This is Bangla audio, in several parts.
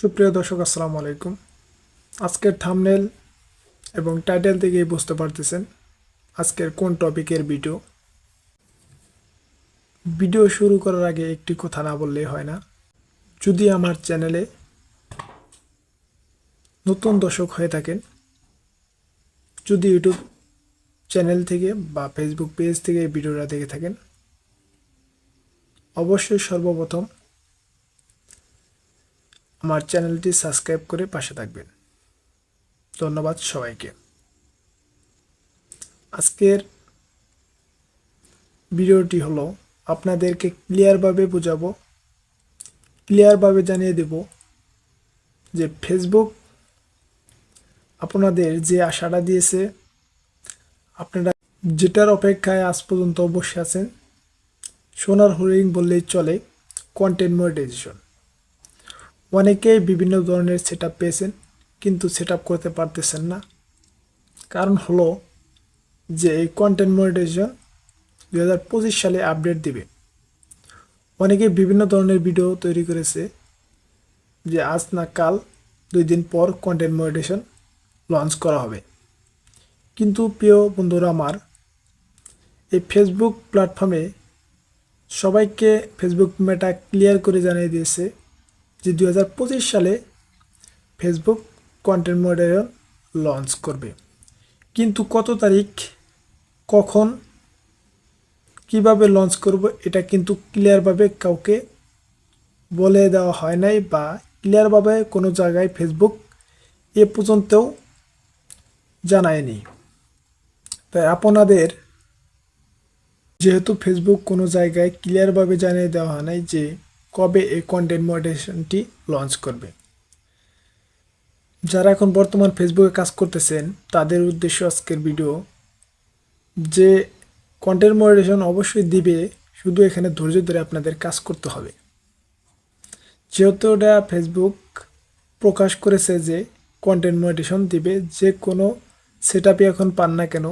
সুপ্রিয় দর্শক, আসসালামু আলাইকুম। আজকের থাম্বনেল এবং টাইটেল থেকেই বুঝতে পারতেছেন আজকের কোন টপিকের ভিডিও শুরু করার আগে একটি কথা না বললেই হয় না। যদি আমার চ্যানেলে নতুন দর্শক হয়ে থাকেন, যদি ইউটিউব চ্যানেল থেকে বা ফেসবুক পেজ থেকে এই ভিডিওটা দেখে থাকেন, অবশ্যই সর্বপ্রথম আমার চ্যানেলটি সাবস্ক্রাইব করে পাশে থাকবেন। ধন্যবাদ সবাইকে। আজকের ভিডিওটি হলো আপনাদেরকে ক্লিয়ারভাবে জানিয়ে দেব যে ফেসবুক আপনাদের যে আশাটা দিয়েছে, আপনারা যেটার অপেক্ষায় আজ পর্যন্ত বসে আছেন, সোনার হরিণ বললেই চলে, কন্টেন্ট মনিটাইজেশন। অনেকেই বিভিন্ন ধরনের সেট আপ পেয়েছেন, কিন্তু সেট আপ করতে পারতেছেন না। কারণ হলো যে এই কন্টেন্ট মনিটাইজেশন 2025 সালে আপডেট দিবে। অনেকে বিভিন্ন ধরনের ভিডিও তৈরি করেছে যে আজ না কাল 2 দিন পর কন্টেন্ট মনিটাইজেশন লঞ্চ করা হবে। কিন্তু প্রিয় বন্ধুরা আমার, এই ফেসবুক প্ল্যাটফর্মে সবাইকে ফেসবুক মেটা ক্লিয়ার করে জানিয়ে দিয়েছে যে 2025 সালে ফেসবুক কন্টেন্ট মনিটাইজেশন লঞ্চ করবে। কিন্তু কত তারিখ, কখন, কিভাবে লঞ্চ করব এটা কিন্তু ক্লিয়ারভাবে কাউকে বলে দেওয়া হয় নাই, বা ক্লিয়ারভাবে কোনো জায়গায় ফেসবুক এ পর্যন্তও জানায়নি। তাই আপনাদের, যেহেতু ফেসবুক কোনো জায়গায় ক্লিয়ারভাবে জানিয়ে দেওয়া হয় নাই যে কবে এই কন্টেন্ট মনিটাইজেশনটি লঞ্চ করবে, যারা এখন বর্তমান ফেসবুকে কাজ করতেছেন তাদের উদ্দেশ্য আজকের ভিডিও, যে কন্টেন্ট মনিটাইজেশন অবশ্যই দিবে, শুধু এখানে ধৈর্য ধরে আপনাদের কাজ করতে হবে। যেহেতু এটা ফেসবুক প্রকাশ করেছে যে কন্টেন্ট মনিটাইজেশন দিবে, যে কোনো সেট আপই এখন পান না কেন,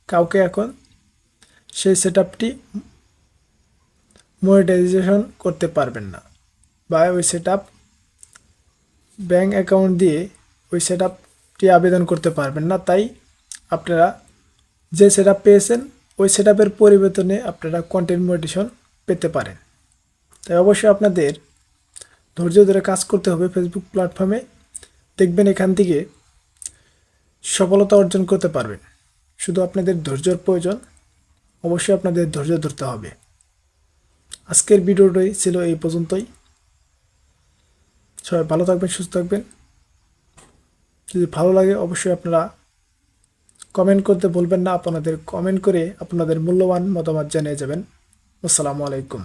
কাউকে এখন সেই সেট আপটি মনিটাইজেশন করতে পারবেন না, বা ওই সেট আপ ব্যাঙ্ক অ্যাকাউন্ট দিয়ে ওই সেট আপটি আবেদন করতে পারবেন না। তাই আপনারা যে সেট আপ পেয়েছেন ওই সেট আপের পরিবর্তনে আপনারা কন্টেন্ট মনিটাইজেশন পেতে পারেন। তাই অবশ্যই আপনাদের ধৈর্য ধরে কাজ করতে হবে ফেসবুক প্ল্যাটফর্মে। দেখবেন এখান থেকে সফলতা অর্জন করতে পারবেন। শুধু আপনাদের ধৈর্যের প্রয়োজন, অবশ্যই আপনাদের ধৈর্য ধরতে হবে। আজকের ভিডিওটাই ছিল এই পর্যন্তই। সবাই ভালো থাকবেন, সুস্থ থাকবেন। যদি ভালো লাগে অবশ্যই আপনারা কমেন্ট করতে ভুলবেন না। আপনাদের কমেন্ট করে আপনাদের মূল্যবান মতামত জানিয়ে যাবেন। আসসালামু আলাইকুম।